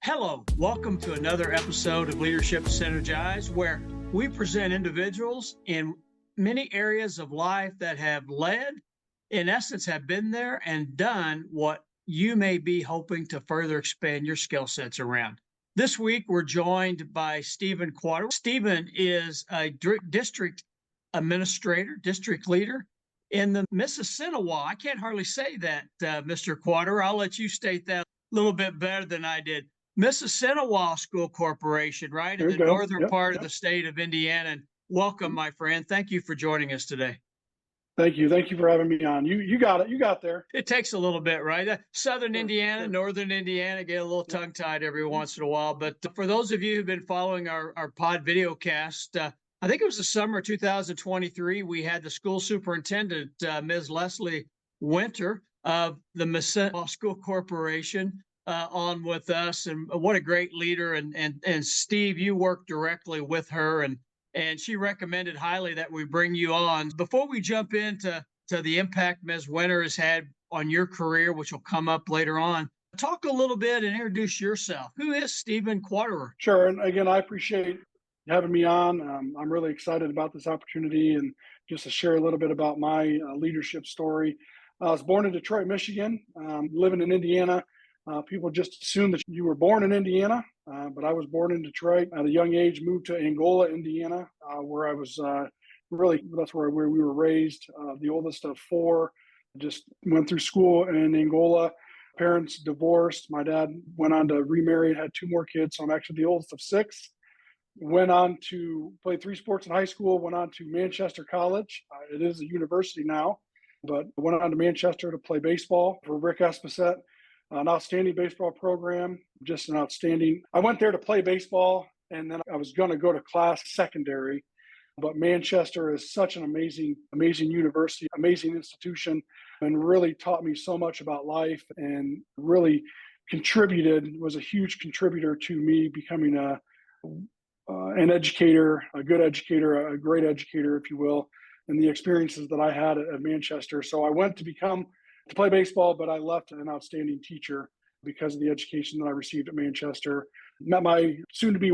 Hello, welcome to another episode of Leadership Synergized, where we present individuals in many areas of life that have led, in essence, have been there and done what you may be hoping to further expand your skill sets around. This week, we're joined by Stephen Quaderer. Stephen is a district administrator, district leader in the Mississinewa. I can't hardly say that, Mr. Quaderer. I'll let you state that a little bit better than I did. Mississinewa School Corporation, right, in There you the go. northern Yep, part of yep. the state of Indiana. And welcome, my friend. Thank you for joining us today. Thank you. Thank you for having me on. You got it. You got there. It takes a little bit, right? Southern Sure, Indiana, sure. northern Indiana get a little Yep. tongue-tied every once in a while. But for those of you who've been following our pod video cast, I think it was the summer of 2023, we had the school superintendent, Ms. Leslie Winter of the Mississinewa School Corporation on with us. And what a great leader. And Steve, you worked directly with her, and she recommended highly that we bring you on. Before we jump into the impact Ms. Winter has had on your career, which will come up later on, talk a little bit and introduce yourself. Who is Stephen Quaderer? Sure. And again, I appreciate having me on. I'm really excited about this opportunity and just to share a little bit about my leadership story. I was born in Detroit, Michigan, living in Indiana. People just assume that you were born in Indiana, but I was born in Detroit. At a young age, moved to Angola, Indiana, where I was really, that's where we were raised. The oldest of four, just went through school in Angola. Parents divorced. My dad went on to remarry, had two more kids. So I'm actually the oldest of six. Went on to play three sports in high school, went on to Manchester College. It is a university now, but went on to Manchester to play baseball for Rick Espacet, an outstanding baseball program, just an outstanding. I went there to play baseball, and then I was going to go to class secondary. But Manchester is such an amazing, amazing university, amazing institution, and really taught me so much about life and really was a huge contributor to me becoming an educator, a good educator, a great educator, if you will, and the experiences that I had at Manchester. So I went to play baseball, but I left an outstanding teacher because of the education that I received at Manchester. Met my soon-to-be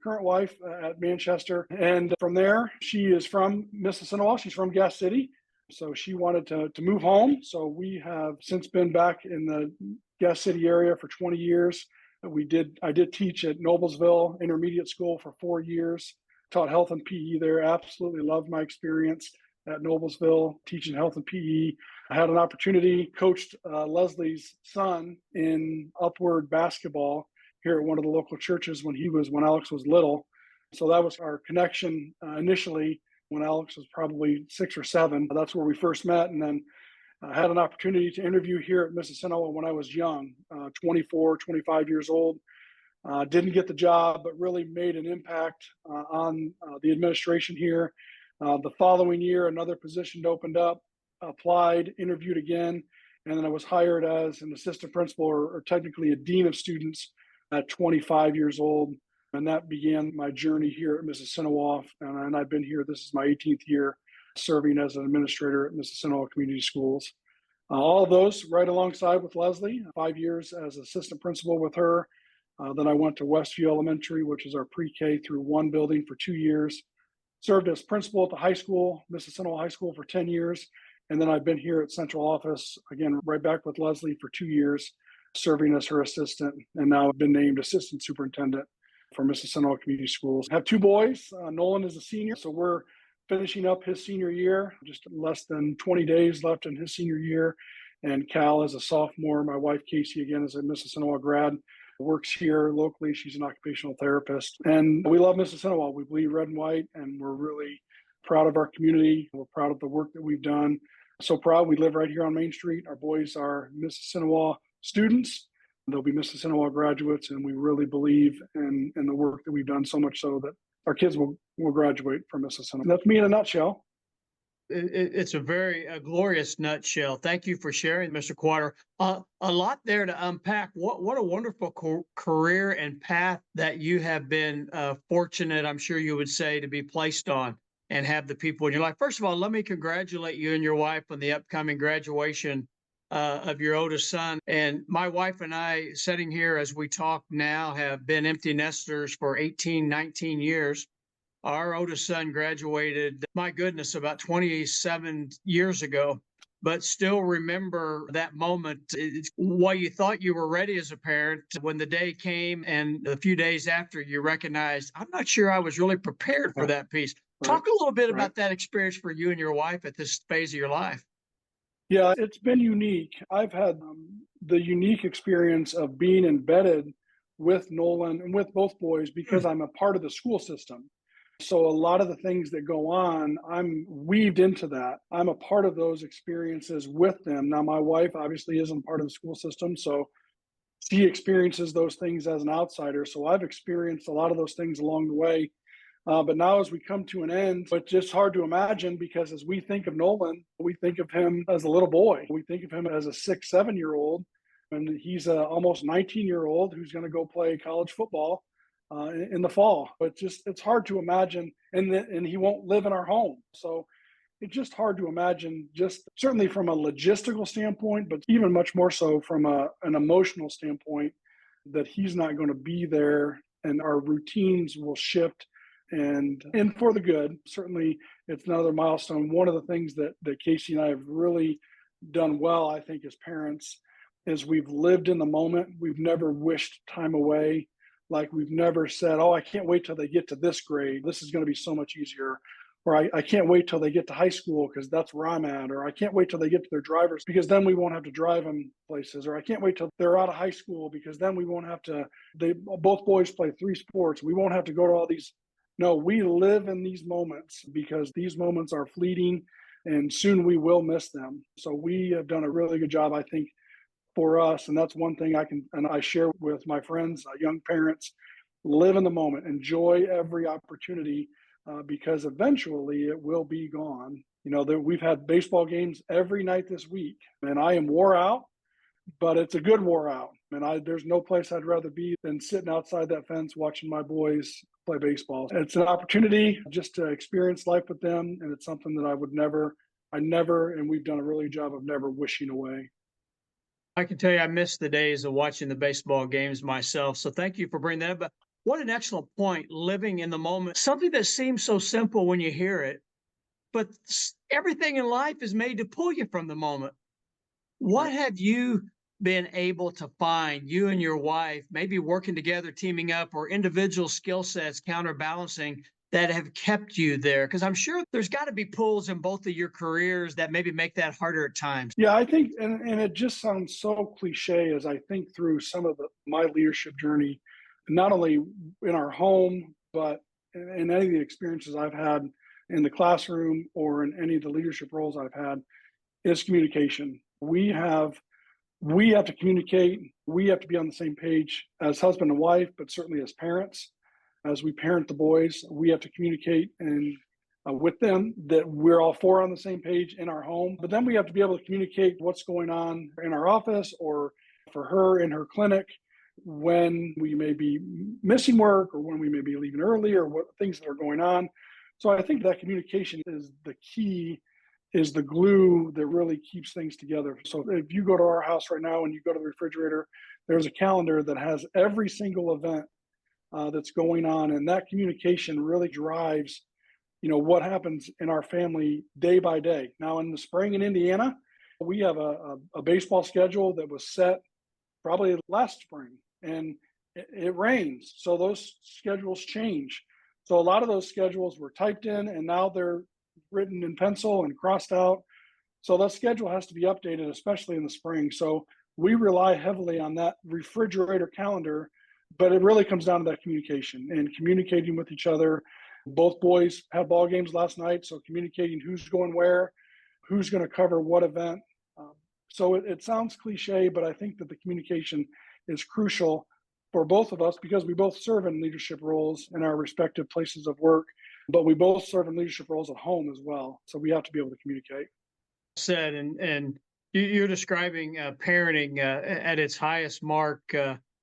current wife at Manchester. And from there, she is from Mississinewa. She's from Gas City. So she wanted to move home. So we have since been back in the Gas City area for 20 years. I did teach at Noblesville Intermediate School for 4 years, taught health and PE there. Absolutely loved my experience at Noblesville teaching health and PE. I had an opportunity, coached Leslie's son in upward basketball here at one of the local churches when Alex was little. So that was our connection initially when Alex was probably 6 or 7. That's where we first met. And then I had an opportunity to interview here at Mississinewa when I was young, 24, 25 years old. Didn't get the job, but really made an impact on the administration here. The following year, another position opened up, applied, interviewed again, and then I was hired as an assistant principal or technically a dean of students at 25 years old. And that began my journey here at Mississinewa. And I've been here, this is my 18th year serving as an administrator at Mississinewa Community Schools. All of those right alongside with Leslie, 5 years as assistant principal with her. Then I went to Westview Elementary, which is our pre-K through 1 building for 2 years. Served as principal at the high school, Mississinewa High School, for 10 years. And then I've been here at central office, again, right back with Leslie for 2 years, serving as her assistant. And now I've been named assistant superintendent for Mississinewa Community Schools. I have 2 boys. Nolan is a senior, so we're finishing up his senior year, just less than 20 days left in his senior year. And Cal is a sophomore. My wife, Casey, again, is a Mississinewa grad, works here locally. She's an occupational therapist. And we love Mississinewa. We bleed red and white, and we're really proud of our community. We're proud of the work that we've done. So proud. We live right here on Main Street. Our boys are Mississinewa students. They'll be Mississinewa graduates, and we really believe in the work that we've done, so much so that our kids will graduate from Mississinewa. That's me in a nutshell. It's a very glorious nutshell. Thank you for sharing, Mr. Quaderer. A lot there to unpack. What a wonderful career and path that you have been fortunate, I'm sure you would say, to be placed on and have the people in your life. First of all, let me congratulate you and your wife on the upcoming graduation of your oldest son. And my wife and I, sitting here as we talk now, have been empty nesters for 18, 19 years. Our oldest son graduated, my goodness, about 27 years ago, but still remember that moment. While you thought you were ready as a parent, when the day came and a few days after, you recognized, I'm not sure I was really prepared for that piece. Right. Talk a little bit Right. about that experience for you and your wife at this phase of your life. Yeah, it's been unique. I've had the unique experience of being embedded with Nolan and with both boys because I'm a part of the school system. So a lot of the things that go on, I'm weaved into that. I'm a part of those experiences with them. Now, my wife obviously isn't part of the school system, so she experiences those things as an outsider. So I've experienced a lot of those things along the way. But now, as we come to an end, it's just hard to imagine because as we think of Nolan, we think of him as a little boy. We think of him as a 6, 7-year-old, and he's a almost 19-year-old who's going to go play college football in the fall. But just it's hard to imagine, and he won't live in our home. So it's just hard to imagine, just certainly from a logistical standpoint, but even much more so from an emotional standpoint, that he's not going to be there and our routines will shift and for the good. Certainly it's another milestone. One of the things that Casey and I have really done well, I think, as parents, is we've lived in the moment. We've never wished time away. Like we've never said, oh, I can't wait till they get to this grade. This is going to be so much easier. Or I can't wait till they get to high school because that's where I'm at. Or I can't wait till they get to their drivers because then we won't have to drive them places. Or I can't wait till they're out of high school because then we won't have to, both boys play 3 sports. We won't have to go to all these. No, we live in these moments because these moments are fleeting and soon we will miss them. So we have done a really good job, I think, for us. And that's one thing I share with my friends, young parents: live in the moment, enjoy every opportunity because eventually it will be gone. We've had baseball games every night this week, and I am wore out, but it's a good wore out. And there's no place I'd rather be than sitting outside that fence watching my boys play baseball. It's an opportunity just to experience life with them, and it's something that and we've done a really good job of never wishing away. I can tell you, I miss the days of watching the baseball games myself. So thank you for bringing that up. But what an excellent point, living in the moment. Something that seems so simple when you hear it, but everything in life is made to pull you from the moment. What have you been able to find, you and your wife, maybe working together, teaming up, or individual skill sets counterbalancing, that have kept you there? Because I'm sure there's got to be pulls in both of your careers that maybe make that harder at times. Yeah, I think, and it just sounds so cliche as I think through some of my leadership journey, not only in our home, but in any of the experiences I've had in the classroom or in any of the leadership roles I've had, is communication. We have to communicate. We have to be on the same page as husband and wife, but certainly as parents. As we parent the boys, we have to communicate and with them that we're all 4 on the same page in our home. But then we have to be able to communicate what's going on in our office or for her in her clinic when we may be missing work or when we may be leaving early or what things that are going on. So I think that communication is the key, is the glue that really keeps things together. So if you go to our house right now and you go to the refrigerator, there's a calendar that has every single event that's going on, and that communication really drives what happens in our family day by day. Now in the spring in Indiana, we have a baseball schedule that was set probably last spring, and it rains, so those schedules change. So a lot of those schedules were typed in and now they're written in pencil and crossed out. So that schedule has to be updated, especially in the spring. So we rely heavily on that refrigerator calendar, but it really comes down to that communication and communicating with each other. Both boys had ball games last night, so communicating who's going where, who's going to cover what event. So it sounds cliche, but I think that the communication is crucial for both of us because we both serve in leadership roles in our respective places of work, but we both serve in leadership roles at home as well. So we have to be able to communicate. Said, and you're describing parenting at its highest mark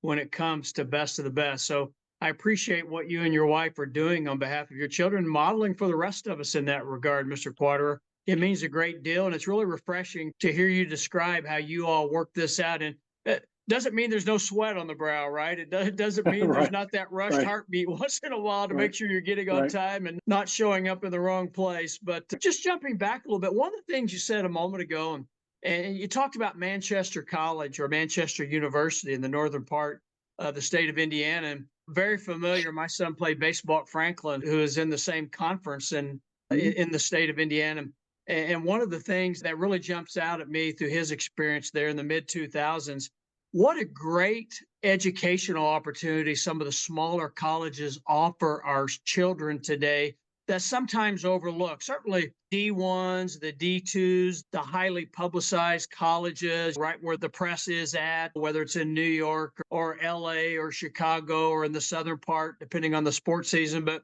when it comes to best of the best. So I appreciate what you and your wife are doing on behalf of your children, modeling for the rest of us in that regard, Mr. Quaderer. It means a great deal, and it's really refreshing to hear you describe how you all work this out. And it doesn't mean there's no sweat on the brow, right? It doesn't mean there's Right, not that rushed right, heartbeat once in a while to right, make sure you're getting on right. time and not showing up in the wrong place. But just jumping back a little bit, one of the things you said a moment ago, and you talked about Manchester College or Manchester University in the northern part of the state of Indiana. And very familiar. My son played baseball at Franklin, who is in the same conference and Mhm. in the state of Indiana. And one of the things that really jumps out at me through his experience there in the mid 2000s, what a great educational opportunity some of the smaller colleges offer our children today that's sometimes overlooked. Certainly, D1s, the D2s, the highly publicized colleges, right where the press is at, whether it's in New York or LA or Chicago or in the southern part, depending on the sports season. But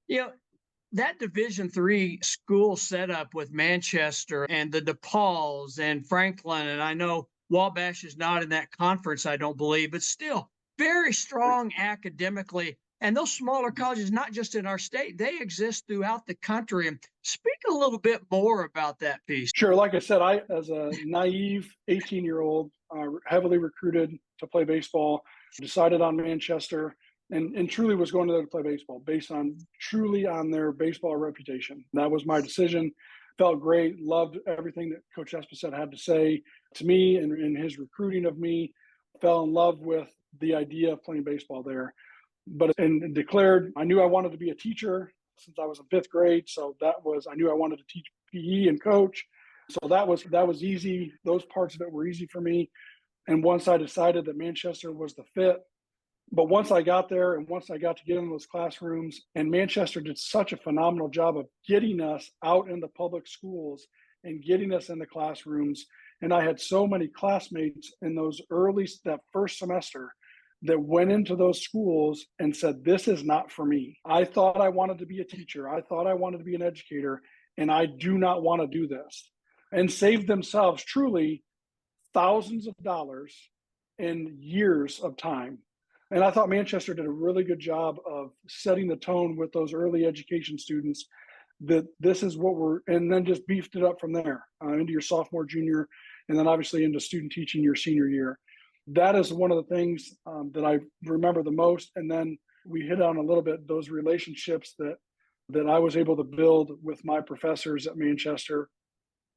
you know, that Division III school setup with Manchester and the DePauls and Franklin, and I know Wabash is not in that conference, I don't believe, but still very Right. strong academically. And those smaller colleges, not just in our state, they exist throughout the country. And speak a little bit more about that piece. Sure. Like I said, I, as a naive 18-year-old, heavily recruited to play baseball, decided on Manchester, and truly was going there to play baseball based on truly on their baseball reputation. That was my decision. Felt great. Loved everything that Coach Esposito had to say to me and his recruiting of me. Fell in love with the idea of playing baseball there. But and declared I knew I wanted to be a teacher since I was in fifth grade. So that was I knew I wanted to teach PE and coach. So that was easy. Those parts of it were easy for me. And once I decided that Manchester was the fit, but once I got there and once I got to get in those classrooms, and Manchester did such a phenomenal job of getting us out in the public schools and getting us in the classrooms. And I had so many classmates in that first semester that went into those schools and said, "This is not for me. I thought I wanted to be a teacher. I thought I wanted to be an educator, and I do not want to do this." And saved themselves truly thousands of dollars and years of time. And I thought Manchester did a really good job of setting the tone with those early education students that this is what and then just beefed it up from there into your sophomore, junior, and then obviously into student teaching your senior year. That is one of the things that I remember the most. And then we hit on a little bit those relationships that I was able to build with my professors at Manchester.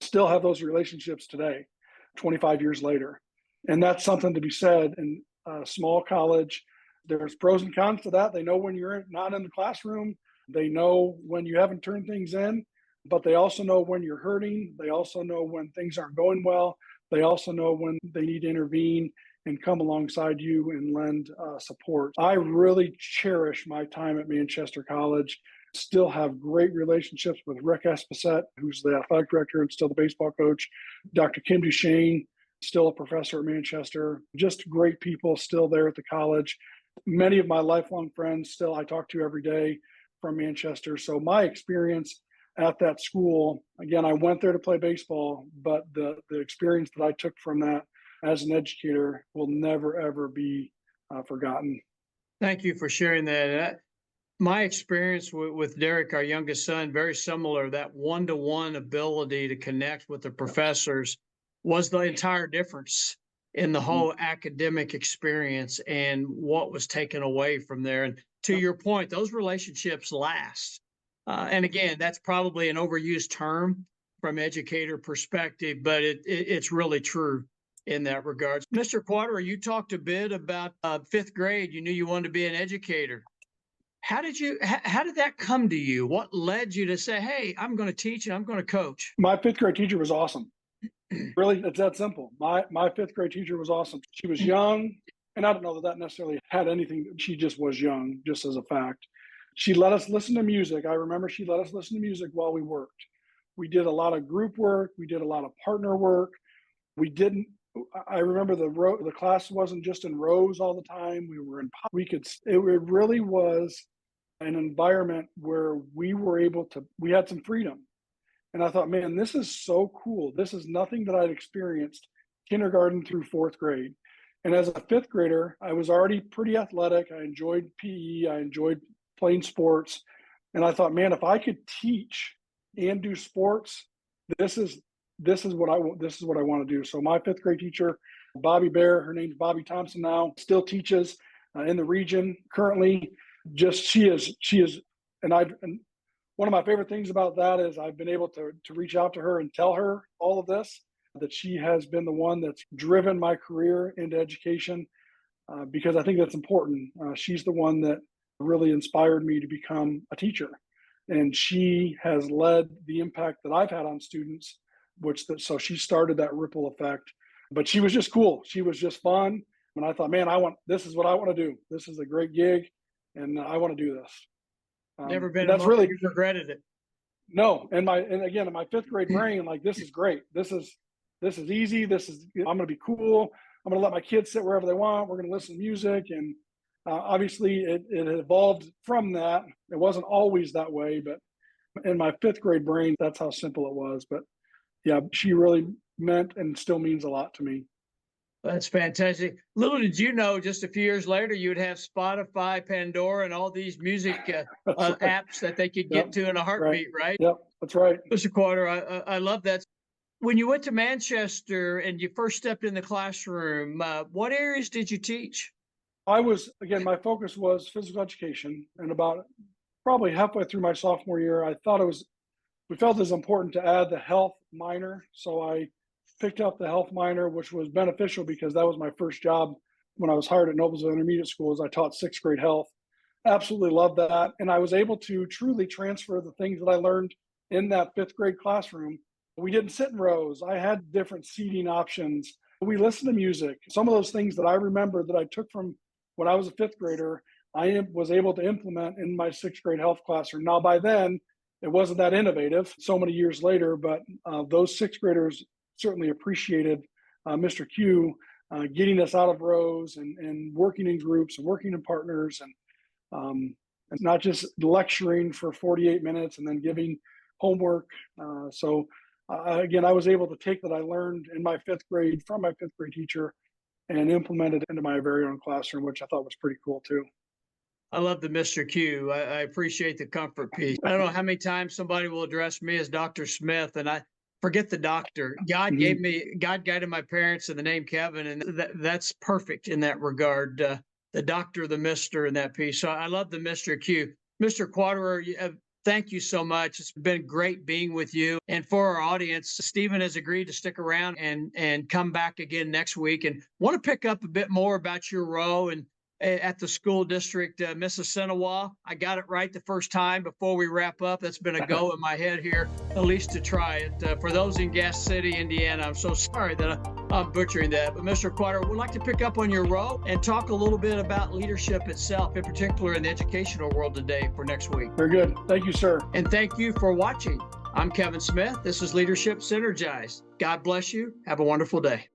Still have those relationships today, 25 years later. And that's something to be said in a small college. There's pros and cons to that. They know when you're not in the classroom, they know when you haven't turned things in, but they also know when you're hurting. They also know when things aren't going well. They also know when they need to intervene and come alongside you and lend support. I really cherish my time at Manchester College. Still have great relationships with Rick Esposito, who's the athletic director and still the baseball coach, Dr. Kim Duchesne, still a professor at Manchester. Just great people still there at the college. Many of my lifelong friends still I talk to every day from Manchester. So my experience at that school, again, I went there to play baseball, but the experience that I took from that as an educator will never, ever be forgotten. Thank you for sharing that. My experience with Derek, our youngest son, very similar. That one-to-one ability to connect with the Yep. professors was the entire difference in the Mhm. whole academic experience and what was taken away from there. And to Yep. your point, those relationships last. And again, that's probably an overused term from educator perspective, but it's really true in that regard. Mr. Quaderer, you talked a bit about fifth grade. You knew you wanted to be an educator. How did that come to you? What led you to say, "Hey, I'm going to teach and I'm going to coach"? My fifth grade teacher was awesome. Really, it's that simple. My fifth grade teacher was awesome. She was young, and I don't know that that necessarily had anything. She just was young, just as a fact. She let us listen to music. I remember she let us listen to music while we worked. We did a lot of group work. We did a lot of partner work. We didn't. I remember the class wasn't just in rows all the time. We were in. We could. It really was an environment where we were able to. We had some freedom. And I thought, man, this is so cool. This is nothing that I'd experienced kindergarten through fourth grade. And as a fifth grader, I was already pretty athletic. I enjoyed PE, I enjoyed playing sports. And I thought, man, if I could teach and do sports, this is what I want. This is what I want to do. So my fifth grade teacher, Bobby Bear, her name's Bobby Thompson now, still teaches in the region currently. Just she is, and one of my favorite things about that is I've been able to reach out to her and tell her all of this, that she has been the one that's driven my career into education, because I think that's important. She's the one that really inspired me to become a teacher, and she has led the impact that I've had on students. So she started that ripple effect. But she was just cool. She was just fun, and I thought, man, this is what I want to do. This is a great gig, and I want to do this. Never been a that's moment really you regretted it. No. And again, in my fifth grade brain, like, this is great. This is easy. I'm going to be cool. I'm going to let my kids sit wherever they want. We're going to listen to music. And obviously it evolved from that. It wasn't always that way, but in my fifth grade brain, that's how simple it was. But yeah, she really meant and still means a lot to me. That's fantastic. Little did you know, just a few years later, you'd have Spotify, Pandora, and all these music Right. apps that they could get to in a heartbeat, right? Yep, that's right. Mr. Quaderer, I love that. When you went to Manchester and you first stepped in the classroom, what areas did you teach? My focus was physical education, and about probably halfway through my sophomore year, we felt it was important to add the health minor. So I picked up the health minor, which was beneficial because that was my first job when I was hired at Noblesville Intermediate School. I taught sixth grade health. Absolutely loved that. And I was able to truly transfer the things that I learned in that fifth grade classroom. We didn't sit in rows. I had different seating options. We listened to music. Some of those things that I remember that I took from when I was a fifth grader, I was able to implement in my sixth grade health classroom. Now, by then, it wasn't that innovative so many years later, but those sixth graders certainly appreciated Mr. Q getting us out of rows and working in groups and working in partners, and not just lecturing for 48 minutes and then giving homework. Again, I was able to take that I learned in my fifth grade from my fifth grade teacher and implement it into my very own classroom, which I thought was pretty cool too. I love the Mr. Q. I appreciate the comfort piece. I don't know how many times somebody will address me as Dr. Smith, and I forget the doctor. God guided my parents in the name Kevin, and that's perfect in that regard. The doctor, the Mr. in that piece. So I love the Mr. Q. Mr. Quaderer, thank you so much. It's been great being with you. And for our audience, Stephen has agreed to stick around and come back again next week, and want to pick up a bit more about your role and at the school district, Mississinewa. I got it right the first time before we wrap up. That's been a go in my head here, at least to try it. For those in Gas City, Indiana, I'm so sorry that I'm butchering that. But Mr. Quaderer, we'd like to pick up on your role and talk a little bit about leadership itself, in particular in the educational world today, for next week. Very good. Thank you, sir. And thank you for watching. I'm Kevin Smith. This is Leadership Synergized. God bless you. Have a wonderful day.